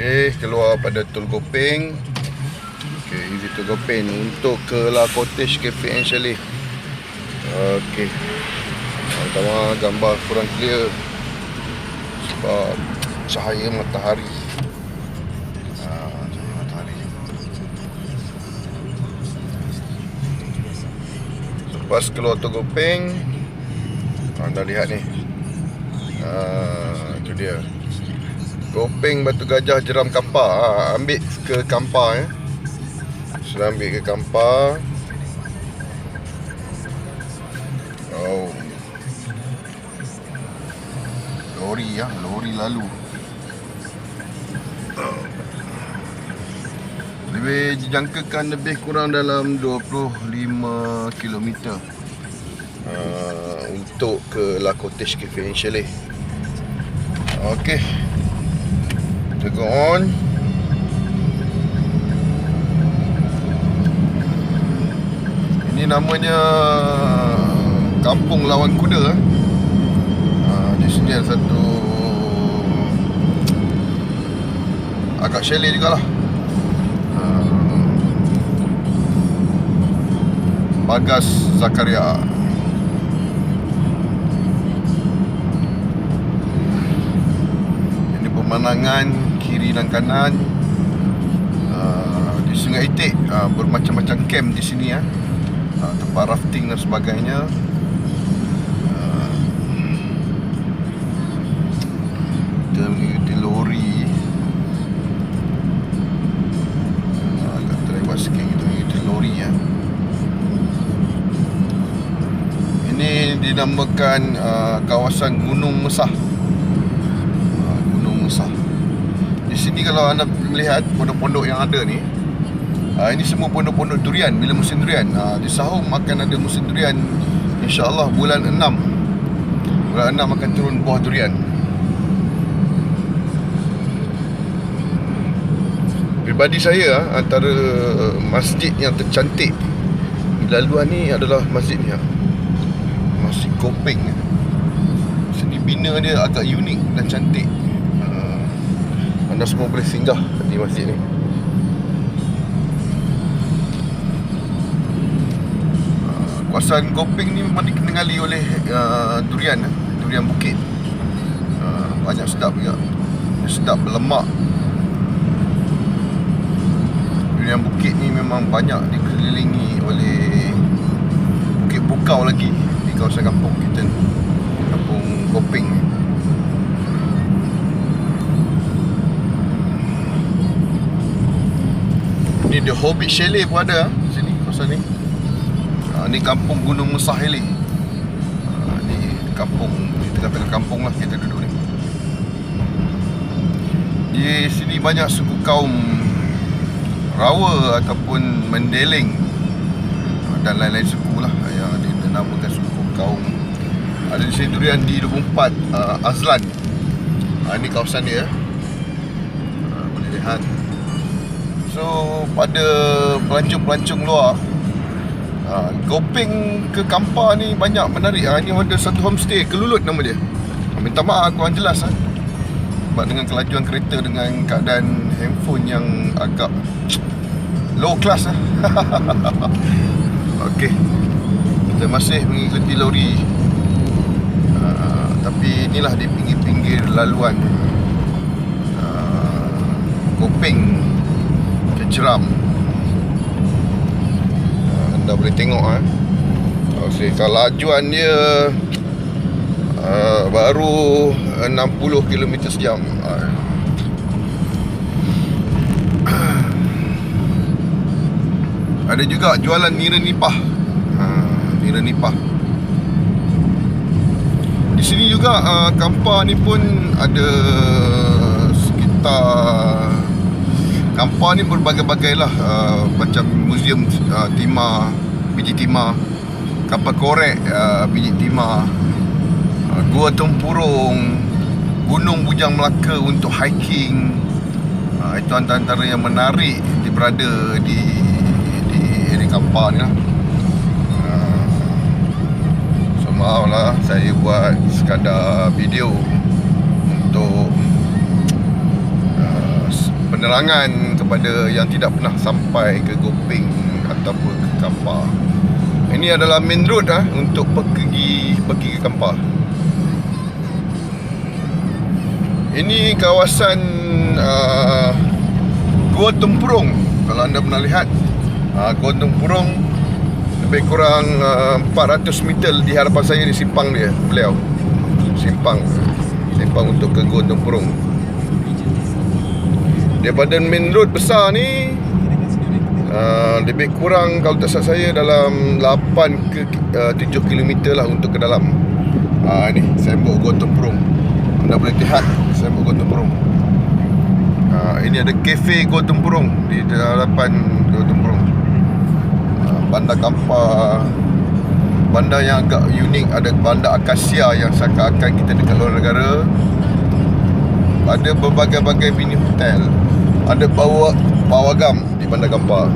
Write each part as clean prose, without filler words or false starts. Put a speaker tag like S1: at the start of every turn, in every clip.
S1: Okey, keluar pada Tol Gopeng. Okey, ini Tol Gopeng untuk ke La Cottage Cafe and Chalet. Okey. Pertama gambar kurang clear sebab cahaya matahari. Cahaya matahari. Lepas keluar Tol Gopeng, anda lihat ni. Itu dia. Gopeng Batu Gajah Jeram Kampar. Ambil ke Kampar Sudah ambil ke Kampar. Oh, lori lalu. Lebih dijangkakan lebih kurang dalam 25 km untuk ke La Cottage Cafe and Chalet. Okey, kita go on. Ini namanya Kampung Lawan Kuda. Di sini ada satu agak chalet jugalah. Bagas Zakaria. Ini pemandangan kiri dan kanan. Di Sungai Itik bermacam-macam camp di sini tempat rafting dan sebagainya. Kita mengikuti lori. Agak terlewat sikit kita mengikuti lori Ini dinamakan kawasan Gunung Mesah. Gunung Mesah. Di sini kalau anda melihat pondok-pondok yang ada ni, ini semua pondok-pondok durian. Bila musim durian, di Sahum akan ada musim durian. InsyaAllah bulan 6 akan turun buah durian. Pribadi saya, antara masjid yang tercantik di laluan ni adalah masjid ni, Masjid Gopeng. Seni bina dia agak unik dan cantik. Anda semua boleh singgah di masjid ni. Kawasan Gopeng ni memang dikenali oleh durian bukit. Banyak sedap juga. Sedap, berlemak. Durian bukit ni memang banyak dikelilingi oleh bukit bukau lagi di kawasan kampung kita ni, Kampung Gopeng. Ni The Hobbit Chalet pun ada sini, kawasan ni. Ni Kampung Gunung Mesah Chalet. Ni kampung, kita katakan kampung lah kita duduk ni. Di sini banyak suku kaum Rawa ataupun Mendeleng dan lain-lain suku lah yang dinamakan suku kaum. Ada di sini durian di 24 Azlan. Ini kawasan dia, boleh lihat. So pada pelancong-pelancong luar, Gopeng ke Kampar ni banyak menarik. Ni ada satu homestay, Kelulut nama dia. Minta maaf kurang jelas sebab dengan kelajuan kereta, dengan keadaan handphone yang agak low class Okey, kita masih mengikuti lori. Tapi inilah di pinggir-pinggir laluan Gopeng ke Jeram. Anda boleh tengok kalau lajuan dia baru 60 km sejam. Ada juga jualan nira nipah. Nira nipah. Di sini juga Kampar ni pun ada sekitar. Kampar ni berbagai-bagai lah, macam muzium timah, biji timah, kapal korek biji timah, Gua Tempurung, Gunung Bujang Melaka untuk hiking. Itu antara yang menarik berada di area Kampar ni lah. So maaf lah, saya buat sekadar video untuk penerangan kepada yang tidak pernah sampai ke Gopeng ataupun ke Kampar. Ini adalah main road untuk pergi ke Kampar. Ini kawasan Gua Tempurung. Kalau anda pernah lihat, Gua Tempurung lebih kurang 400 meter di hadapan saya di simpang dia, beliau. Simpang untuk ke Gua Tempurung. Daripada main road besar ni, lebih kurang kalau tak salah saya dalam 8 ke 7 km lah untuk ke dalam. Ni sembok Gua Tempurung. Anda boleh lihat sembok Gua Tempurung. Ini ada kafe Gua Tempurung di hadapan Gua Tempurung. Bandar Kampar, bandar yang agak unik. Ada bandar Akasia yang seakan-akan kita dekat luar negara. Ada berbagai-bagai mini hotel. Ada Pawagam di Bandar Kampar.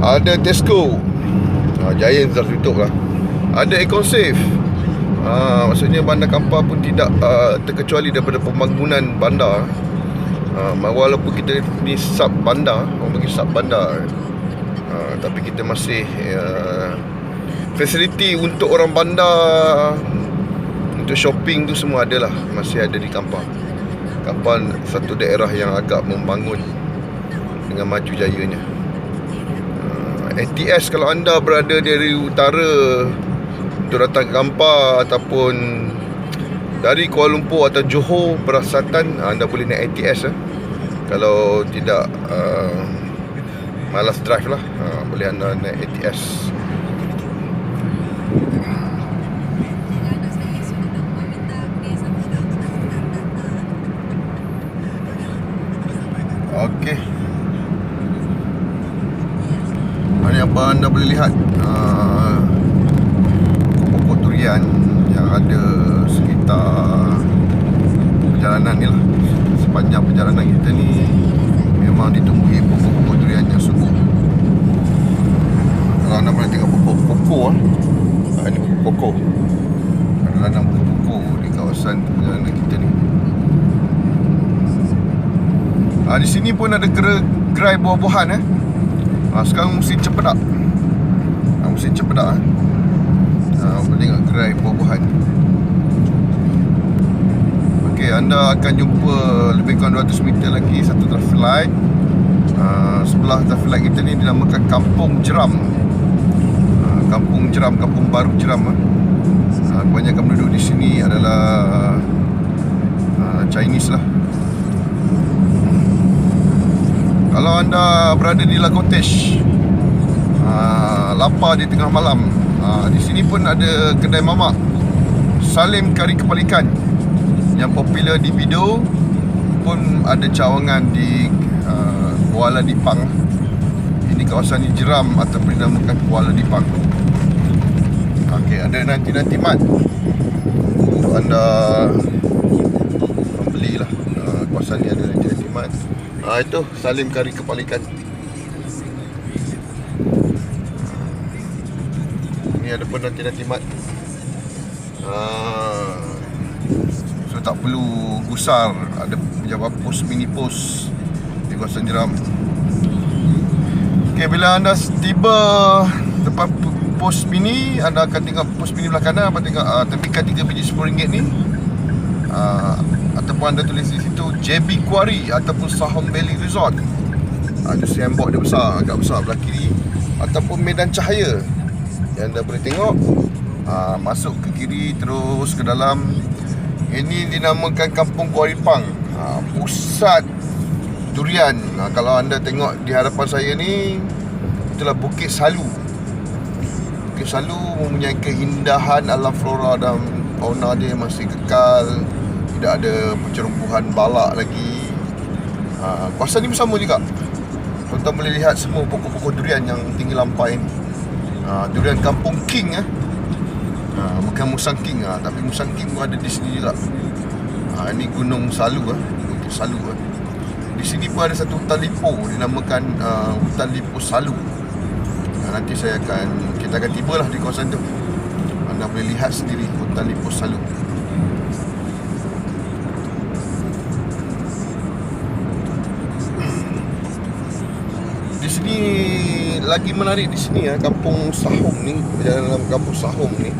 S1: Ada Tesco, Giant dah tutup lah. Ada Ecosafe. Maksudnya Bandar Kampar pun tidak terkecuali daripada pembangunan bandar. Walaupun kita ni sub bandar, orang bagi sub bandar, tapi kita masih fasiliti untuk orang bandar, untuk shopping tu semua adalah masih ada di Kampar. Kampar satu daerah yang agak membangun dengan maju jayanya. ATS kalau anda berada dari utara untuk datang ke Kampar ataupun dari Kuala Lumpur atau Johor berasatan, anda boleh naik ATS Kalau tidak malas drive lah, boleh anda naik ATS. Okey. Ini apa anda boleh lihat, pokok durian yang ada sekitar perjalanan ni lah. Sepanjang perjalanan kita ni memang ditumbuhi pokok-pokok durian yang subur. Kalau anda boleh tengok pokok ini pokok. Ada nanam pokok di kawasan perjalanan kita ni. Di sini pun ada gerai buah-buahan sekarang musim cempedak. Musim cempedak boleh tengok gerai buah-buahan. Okey, anda akan jumpa lebih kurang 200 meter lagi satu traffic light. Sebelah traffic light kita ni dinamakan Kampung Jeram. Kampung Jeram, Kampung Baru Jeram. Kebanyakan penduduk di sini adalah Chinese lah. Kalau anda berada di La Cottage, lapar di tengah malam, di sini pun ada kedai mamak Salim Kari Kepala Ikan yang popular di video, pun ada cawangan di Kuala Dipang. Ini kawasan ni Jeram ataupun dinamakan Kuala Dipang. Okey, ada nanti mat untuk anda membelilah. Kawasan ni ada nanti mat. Itu Salim Kari Kepala Ikan. Ni ada pun nanti mat. So tak perlu gusar. Ada pejabat pos, mini pos di kawasan Jeram. Okay, bila anda tiba depan pos mini, anda akan tengok pos mini belah kanan. Anda tengok tepikan 3 biji RM10 ni. Ataupun anda tulis di situ JB Quarry ataupun Saham Valley Resort. Ada signboard dia besar, agak besar belah kiri. Ataupun Medan Cahaya yang anda boleh tengok. Masuk ke kiri terus ke dalam. Ini dinamakan Kampung Kuala Dipang, pusat durian. Kalau anda tengok di hadapan saya ni, itulah Bukit Salu. Bukit Salu mempunyai keindahan alam flora dan fauna dia masih kekal. Tidak ada pencerumpuhan balak lagi. Kawasan ni bersama juga. Tuan-tuan boleh lihat semua pokok-pokok durian yang tinggi lampai ni. Durian Kampung King bukan Musang King tapi Musang King pun ada di sini juga. Ini Gunung Salu Bukit Salu. Di sini pun ada satu hutan lipo dinamakan hutan lipo Salu. Nanti kita akan tibalah di kawasan tu. Anda boleh lihat sendiri hutan lipo Salu. lagi menarik di sini Kampung Sahom ni, perjalanan Kampung Sahom ni,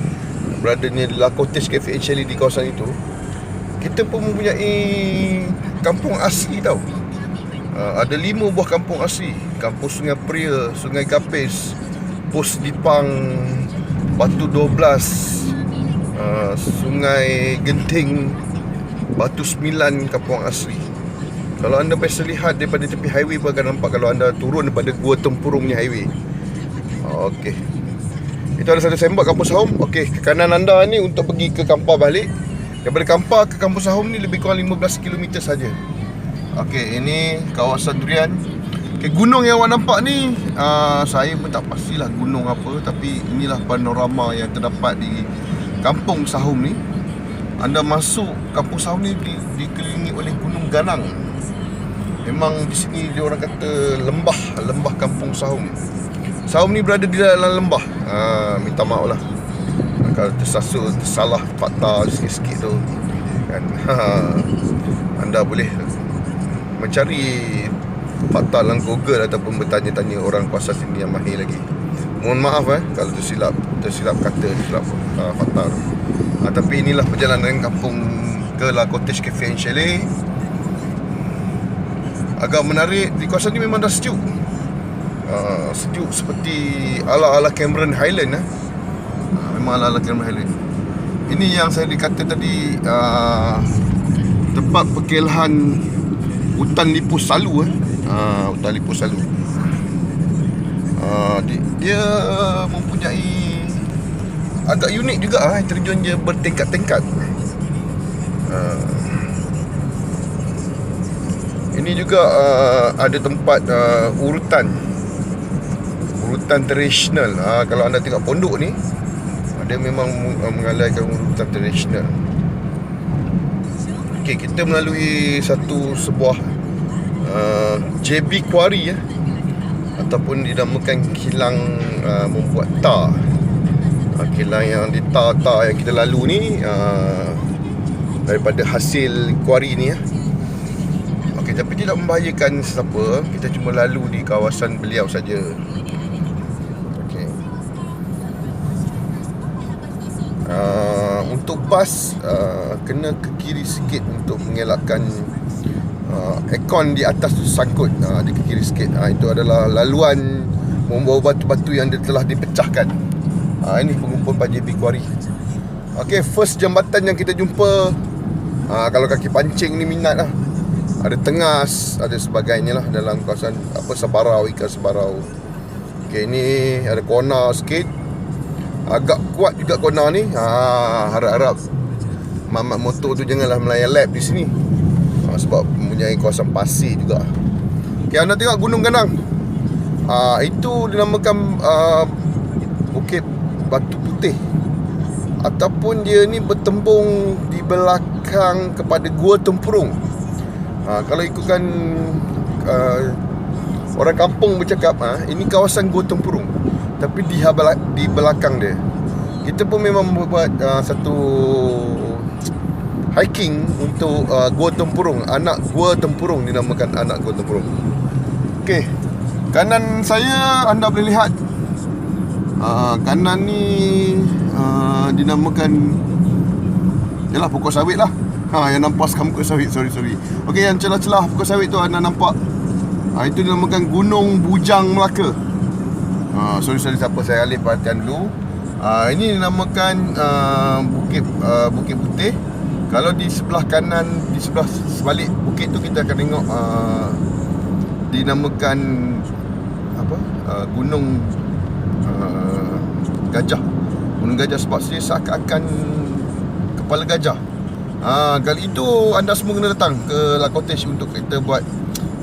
S1: beradanya di La Cottage Cafe and Chalet di kawasan itu. Kita pun mempunyai kampung asli tau. Ada 5 buah kampung asli. Kampung Sungai Pria, Sungai Gapis, Pos Dipang, Batu 12, Sungai Genting, Batu 9 kampung asli. Kalau anda biasa lihat daripada tepi highway pun akan nampak kalau anda turun daripada Gua Tempurung punya highway. Okey. Itu ada satu sembak Kampung Sahom. Okey, ke kanan anda ni untuk pergi ke Kampar balik. Daripada Kampar ke Kampung Sahom ni lebih kurang 15 km saja. Okey, ini kawasan durian. Okey, gunung yang awak nampak ni, saya pun tak pastilah gunung apa, tapi inilah panorama yang terdapat di Kampung Sahom ni. Anda masuk Kampung Sahom ni dikelilingi oleh Gunung Ganang. Memang di sini dia orang kata lembah Kampung Sahom. Sahom ni berada di dalam lembah. Minta maaf lah kalau tersalah fakta sikit-sikit tu kan. Anda boleh mencari fakta dalam Google ataupun bertanya-tanya orang kuasa sini yang mahir lagi. Mohon maaf kalau tersilap kata, tersilap fakta tu. Tapi inilah perjalanan kampung ke La Cottage Cafe and Chalet. Agak menarik. Di kawasan ni memang dah sejuk. Sejuk seperti ala-ala Cameron Highland. Memang ala-ala Cameron Highland. Ini yang saya dikata tadi, tempat perkelahan hutan Lipus Salu. Hutan Lipus Salu. Dia mempunyai agak unik juga. Terjun dia bertingkat-tingkat. Ini juga ada tempat urutan tradisional. Kalau anda tengok pondok ni, dia memang mengalaikan urutan tradisional. Okey, kita melalui sebuah JB Quarry ataupun dinamakan kilang membuat tar. Kilang yang di tar yang kita lalu ni daripada hasil kuari ni. Okey, tapi tidak membahayakan sesiapa. Kita cuma lalu di kawasan beliau saja. Okey. Untuk bas kena ke kiri sikit untuk mengelakkan aircon di atas tu sangkut. Di kiri sikit. Itu adalah laluan membawa batu-batu yang telah dipecahkan. Ini pengumpul JB Quarry. Okey, first jambatan yang kita jumpa, kalau kaki pancing ni minat lah, ada tengas, ada sebagainya lah dalam kawasan Sebarau, ikan Sebarau. Okey, ni ada kona sikit. Agak kuat juga kona ni. Harap-harap mamat motor tu janganlah melayan lap di sini. Sebab mempunyai kawasan pasir juga. Okey, anda tengok Gunung Ganang. Itu dinamakan Bukit Batu Putih, ataupun dia ni bertembung di belakang kepada Gua Tempurung. Kalau ikutkan orang kampung bercakap, ini kawasan Gua Tempurung, tapi di belakang dia. Kita pun memang membuat satu hiking untuk Gua Tempurung. Anak Gua Tempurung dinamakan Anak Gua Tempurung. Okey, kanan saya anda boleh lihat, kanan ni dinamakan yalah pokok sawit lah. Yang nampak sekarang pokok sawit, sorry. Okey, yang celah-celah pokok sawit tu anda nampak, itu dinamakan Gunung Bujang Melaka. Sorry siapa, saya alih perhatian dulu. Ini dinamakan Bukit Putih. Kalau di sebelah kanan, di sebelah sebalik bukit tu, kita akan tengok dinamakan Gunung Gajah. Gunung Gajah sebab dia seakan-akan kepala gajah. Kali itu anda semua kena datang ke La Cottage untuk kita buat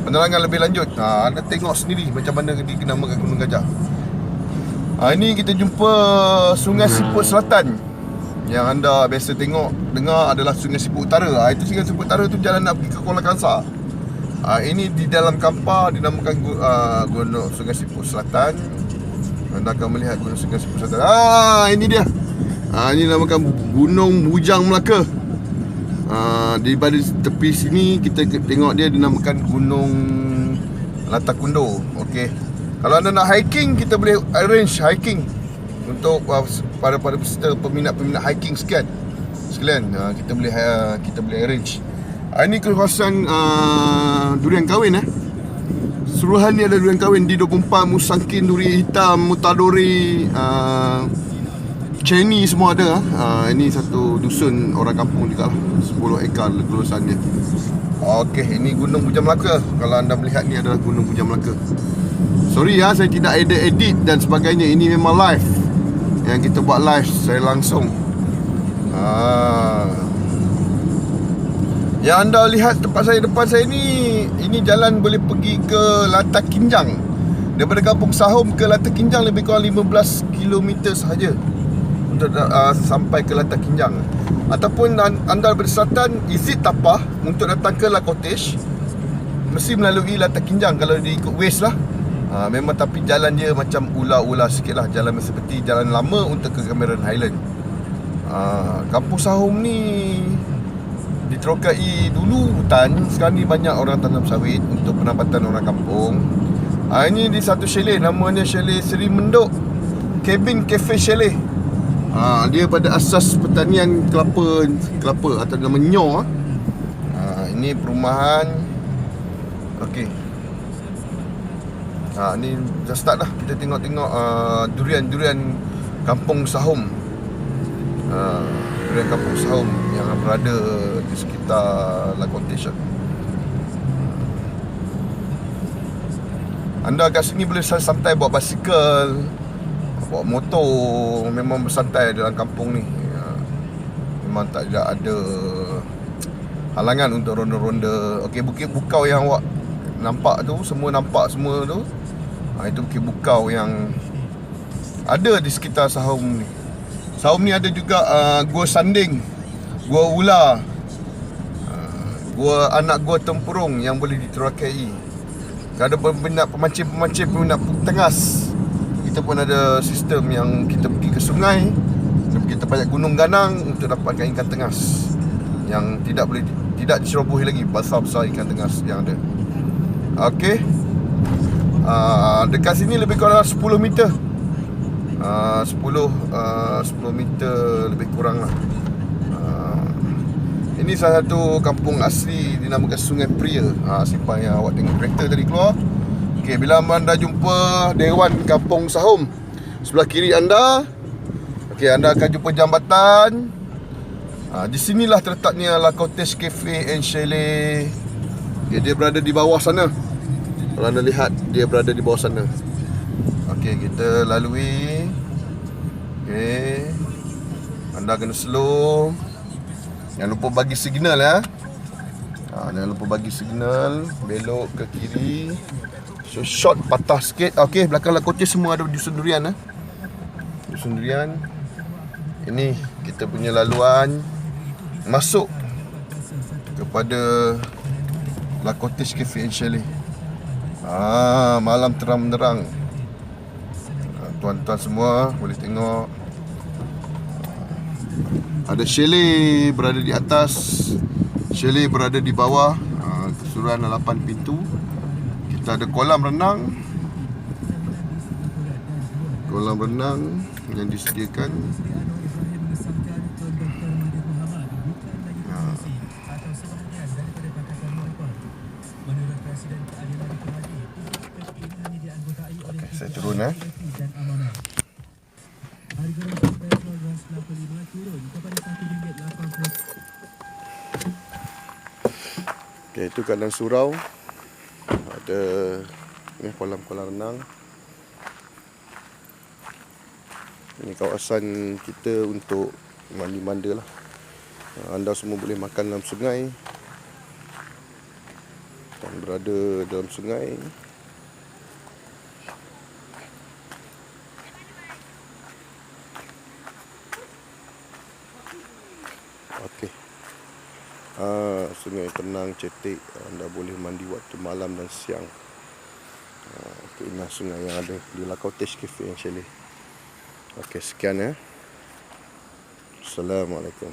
S1: penerangan lebih lanjut. Anda tengok sendiri macam mana dinamakan Gunung Gajah. Ini kita jumpa Sungai Siput Selatan. Yang anda biasa dengar adalah Sungai Siput Utara. Itu Sungai Siput Utara tu jalan nak pergi ke Kuala Kangsar. Ini di dalam Kampar dinamakan Gunung Sungai Siput Selatan. Anda akan melihat Gunung Sungai Siput Selatan. Ini dia. Ini dinamakan Gunung Bujang Melaka. Di pada tepi sini kita tengok dia dinamakan Gunung Latakundo. Okey. Kalau anda nak hiking, kita boleh arrange hiking untuk para peserta peminat-peminat hiking sekalian. Kita boleh arrange. Ini kawasan durian kahwin. Suruhan ni ada durian kahwin di Dogumpa, Musangkin, duri hitam, mutadori, Ceni semua ada. Ini satu dusun orang kampung juga lah. 10 ekar kelulusan dia. Okey, ini Gunung Bujang Melaka. Kalau anda melihat ni adalah Gunung Bujang Melaka. Sorry saya tidak edit dan sebagainya. Ini memang live. Yang kita buat live, saya langsung. Yang anda lihat depan saya ni, ini jalan boleh pergi ke Latak Kinjang. Daripada Kampung Sahom ke Latak Kinjang lebih kurang 15 km sahaja untuk sampai ke Latak Kinjang. Ataupun anda daripada selatan, Izid Tapah untuk datang ke La Cottage, mesti melalui Latak Kinjang kalau dia ikut waste lah. Memang tapi jalan dia macam ular-ular sikit lah. Jalan seperti jalan lama untuk ke Cameron Highland. Kampung Sahom ni diterokai dulu hutan, sekarang ni banyak orang tanam sawit untuk pendapatan orang kampung. Ini di satu chalet, namanya Chalet Seri Mendok Cabin Cafe Chalet. Dia pada asas pertanian kelapa atau nama nyo. Ini perumahan. Okey. Ni dah start dah. Kita tengok-tengok durian Kampung Sahom. Durian Kampung Sahom yang berada di sekitar La Cottage. Anda kat sini boleh santai bawa basikal, bawa motor, memang bersantai dalam kampung ni. Memang tak ada halangan untuk ronda-ronda. Okey, Bukit Bukau yang awak nampak tu, nampak semua tu. Itu Bukit Bukau yang ada di sekitar Sahom ni. Sahom ni ada juga Gua Sanding, Gua Ular, Gua Anak Gua Tempurung yang boleh diterokai. Kalau ada pemancing-pemancing peminat tengas, kita pun ada sistem yang kita pergi ke sungai, kita banyak gunung ganang untuk dapatkan ikan tengas yang tidak dicerobohi lagi, besar-besar ikan tengas yang ada. Okey. Dekat sini lebih kurang 10 meter. 10 meter lebih kurang lah. Ini salah satu kampung asli dinamakan Sungai Pria. Simpan yang awak tengok kereta tadi keluar. Okey, bila anda jumpa Dewan Kampung Sahom, sebelah kiri anda, okey, anda akan jumpa jambatan. Di sinilah terletaknya La Cottage Cafe and Chalet. Okay, dia berada di bawah sana. Kalau anda lihat, dia berada di bawah sana. Okey, kita lalui. Okey. Anda kena slow. Jangan lupa bagi signal ya. Jangan lupa bagi signal. Belok ke kiri. So short patah sikit. Okey, belakang La Cottage semua ada dusun durian. Dusun durian. Ini kita punya laluan masuk kepada La Cottage Cafe and Chalet. Malam terang menerang. Tuan-tuan semua boleh tengok. Ada chalet berada di atas, chalet berada di bawah. Keseluruhan 8 pintu. Kita ada kolam renang. Kolam renang yang disediakan. Saya turun Okey, itu kandang surau. Ada kolam-kolam renang. Ini kawasan kita untuk mandi-manda lah. Anda semua boleh makan dalam sungai dan berada dalam sungai. Okey. Sungai tenang, cetek. Anda boleh mandi waktu malam dan siang. Inilah sungai yang ada di La Cottage Cafe and Chalet. Okey, sekian ya. Assalamualaikum.